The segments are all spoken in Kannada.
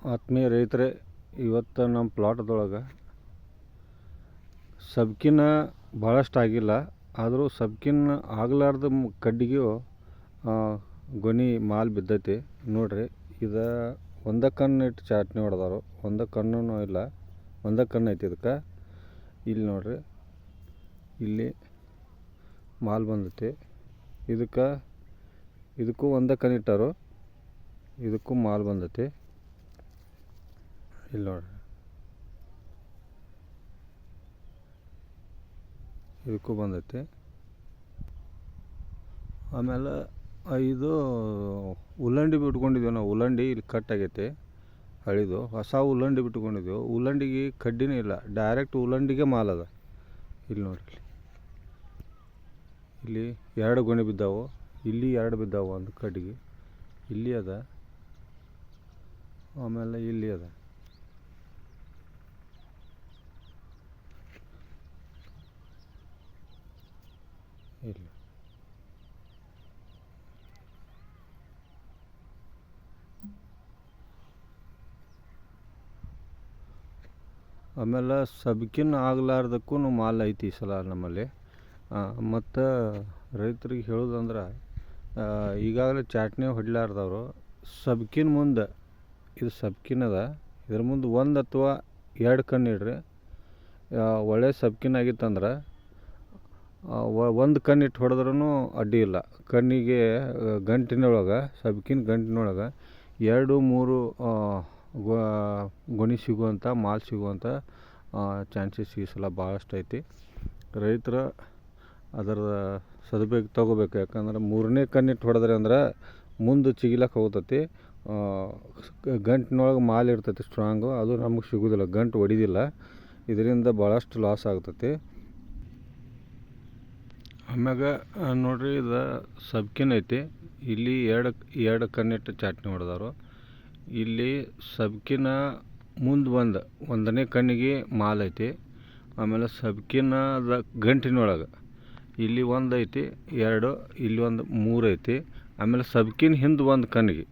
ಆತ್ಮೀಯ ರೈತರೇ, ಇವತ್ತು ನಮ್ಮ ಪ್ಲಾಟ್ದೊಳಗೆ ಸಬ್ಕಿನ ಭಾಳಷ್ಟು ಆಗಿಲ್ಲ. ಆದರೂ ಸಬ್ಕಿನ ಆಗಲಾರ್ದ ಕಡ್ಡಿಗೂ ಗೊನೆ ಮಾಲ್ ಬಿದ್ದೈತಿ. ನೋಡ್ರಿ, ಇದು ಒಂದೇ ಕಣ್ಣು ಇಟ್ಟು ಚಾಟ್ನಿ ಹೊಡೆದಾರು. ಒಂದೇ ಕಣ್ಣೂ ಇಲ್ಲ, ಒಂದೇ ಕಣ್ಣು ಐತಿ ಇದಕ್ಕೆ. ಇಲ್ಲಿ ನೋಡ್ರಿ, ಇಲ್ಲಿ ಮಾಲ್ ಬಂದೈತಿ. ಇದಕ್ಕೂ ಒಂದೇ ಕಣ್ಣು ಇಟ್ಟಾರು, ಇದಕ್ಕೂ ಮಾಲ್ ಬಂದೈತಿ. ಇಲ್ಲಿ ನೋಡ್ರಿ, ಇದಕ್ಕೂ ಬಂದೈತಿ. ಆಮೇಲೆ ಇದು ಉಲ್ಲಂಡಿ ಬಿಟ್ಕೊಂಡಿದ್ದೀವಿ ನಾವು. ಉಲ್ಲಂಡಿ ಇಲ್ಲಿ ಕಟ್ ಆಗೈತಿ, ಹಳಿದು ಹೊಸ ಉಲ್ಲಂಡಿ ಬಿಟ್ಕೊಂಡಿದ್ದೀವಿ. ಉಲ್ಲಂಡಿಗೆ ಕಡ್ಡಿನೇ ಇಲ್ಲ, ಡೈರೆಕ್ಟ್ ಉಲ್ಲಂಡಿಗೆ ಮಾಲ್ ಅದ. ಇಲ್ಲಿ ನೋಡ್ರಿ, ಇಲ್ಲಿ 2 ಗೊನೆ ಬಿದ್ದಾವು, ಇಲ್ಲಿ 2 ಬಿದ್ದಾವು. ಒಂದು ಕಡ್ಡಿಗೆ ಇಲ್ಲಿ ಅದ, ಆಮೇಲೆ ಇಲ್ಲಿ ಅದ. ಇಲ್ಲಿ ಆಮೇಲೆ ಸಬ್ಕಿನ್ ಆಗಲಾರ್ದಕ್ಕೂ ಮಾಲ್ ಐತಿ ಈ ಸಲ ನಮ್ಮಲ್ಲಿ. ಮತ್ತು ರೈತರಿಗೆ ಹೇಳೋದಂದ್ರೆ, ಈಗಾಗಲೇ ಚಾಟ್ನಿ ಹೊಡ್ಲಾರ್ದವರು ಸಬ್ಕಿನ ಮುಂದೆ, ಇದು ಸಬ್ಕಿನ್ ಅದ, ಇದ್ರ ಮುಂದೆ 1 ಅಥವಾ 2 ಕಣ್ಣು ಇಡ್ರಿ. ಒಳ್ಳೆ ಸಬ್ಕಿನ್ ಆಗಿತ್ತಂದ್ರೆ 1 ಕಣ್ಣು ಇಟ್ಟು ಹೊಡೆದ್ರೂ ಅಡ್ಡಿ ಇಲ್ಲ. ಕಣ್ಣಿಗೆ ಗಂಟಿನೊಳಗೆ, ಸಬ್ಕಿನ ಗಂಟಿನೊಳಗೆ 2-3 ಗೊನೆ ಸಿಗುವಂಥ, ಮಾಲ್ ಸಿಗುವಂಥ ಚಾನ್ಸಸ್ ಈ ಸಲ ಭಾಳಷ್ಟು ಐತಿ. ರೈತರು ಅದರ ಸದುಪಯೋಗ ತೊಗೋಬೇಕು. ಯಾಕಂದ್ರೆ 3ನೇ ಕಣ್ಣಿಟ್ಟು ಹೊಡೆದ್ರೆ ಅಂದ್ರೆ ಮುಂದೆ ಚಿಗಿಲಕ್ಕೆ ಹೋಗ್ತೈತಿ. ಗಂಟಿನೊಳಗೆ ಮಾಲ್ ಇರ್ತೈತಿ ಸ್ಟ್ರಾಂಗು, ಅದು ನಮಗೆ ಸಿಗೋದಿಲ್ಲ, ಗಂಟು ಹೊಡಿದಿಲ್ಲ. ಇದರಿಂದ ಭಾಳಷ್ಟು ಲಾಸ್ ಆಗ್ತೈತಿ. ಆಮ್ಯಾಗ ನೋಡ್ರಿ, ಇದು ಸಬ್ಕಿನ್ ಐತಿ. ಇಲ್ಲಿ 2 ಕಣ್ಣಿಟ್ಟು ಚಾಟ್ನಿ ಹೊಡೆದಾರು. ಇಲ್ಲಿ ಸಬ್ಕಿನ ಮುಂದೆ 1ನೇ ಕಣ್ಣಿಗೆ ಮಾಲ್ ಐತಿ. ಆಮೇಲೆ ಸಬ್ಕಿನದ ಗಂಟಿನೊಳಗೆ ಇಲ್ಲಿ 1 ಐತಿ, 2, ಇಲ್ಲಿ 1, 3 ಐತಿ. ಆಮೇಲೆ ಸಬ್ಕಿನ ಹಿಂದೆ 1 ಕಣ್ಣಿಗೆ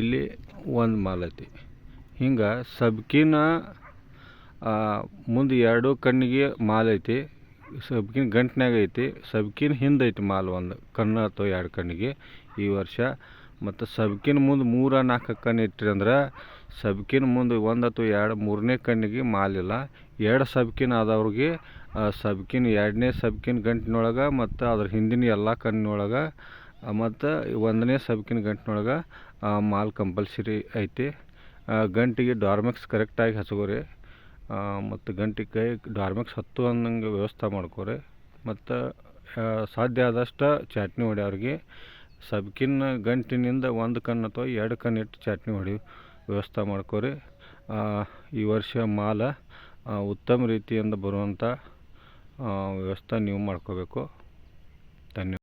ಇಲ್ಲಿ 1 ಮಾಲ್ ಐತಿ. ಹಿಂಗೆ ಸಬ್ಕಿನ ಮುಂದೆ 2 ಕಣ್ಣಿಗೆ ಮಾಲ್ ಐತಿ, ಸಬ್ಕಿನ ಗಂಟಿನಾಗ ಐತಿ. ಸಬ್ಕಿನ ಹಿಂದೆ ಐತಿ ಮಾಲ್ 1 ಕಣ್ಣು ಅಥವಾ 2 ಕಣ್ಣಿಗೆ ಈ ವರ್ಷ. ಮತ್ತು ಸಬ್ಕಿನ ಮುಂದೆ 3-4 ಕಣ್ಣು ಇಟ್ರಿ ಅಂದ್ರೆ ಸಬ್ಕಿನ ಮುಂದೆ 1 ಅಥವಾ 2, 3ನೇ ಕಣ್ಣಿಗೆ ಮಾಲಿಲ್ಲ. 2 ಸಬ್ಕಿನ ಆದವ್ರಿಗೆ ಸಬ್ಕಿನ 2ನೇ ಸಬ್ಕಿನ ಗಂಟಿನೊಳಗೆ ಮತ್ತು ಅದ್ರ ಹಿಂದಿನ ಎಲ್ಲ ಕಣ್ಣಿನೊಳಗೆ ಮತ್ತು 1ನೇ ಸಬ್ಕಿನ ಗಂಟಿನೊಳಗೆ ಮಾಲ್ ಕಂಪಲ್ಸರಿ ಐತಿ. ಗಂಟಿಗೆ ಡಾರ್ಮೆಕ್ಸ್ ಕರೆಕ್ಟಾಗಿ ಹಚ್ಕೋರಿ. ಮತ್ತು ಗಂಟಿಗೆ ಡಾರ್ಮೆಕ್ಸ್ ಹತ್ತು ಅನ್ನಂಗೆ ವ್ಯವಸ್ಥೆ ಮಾಡ್ಕೋರಿ. ಮತ್ತು ಸಾಧ್ಯ ಆದಷ್ಟು ಚಾಟ್ನಿ ಹೊಡೆಯೋರಿಗೆ ಸಬ್ಕಿನ ಗಂಟಿನಿಂದ 1 ಕಣ್ಣು ಅಥವಾ 2 ಕಣ್ಣು ಇಟ್ಟು ಚಾಟ್ನಿ ಹೊಡಿ ವ್ಯವಸ್ಥೆ ಮಾಡ್ಕೋರಿ. ಈ ವರ್ಷ ಮಾಲ ಉತ್ತಮ ರೀತಿಯಿಂದ ಬರುವಂಥ ವ್ಯವಸ್ಥೆ ನೀವು ಮಾಡ್ಕೋಬೇಕು. ಧನ್ಯವಾದ.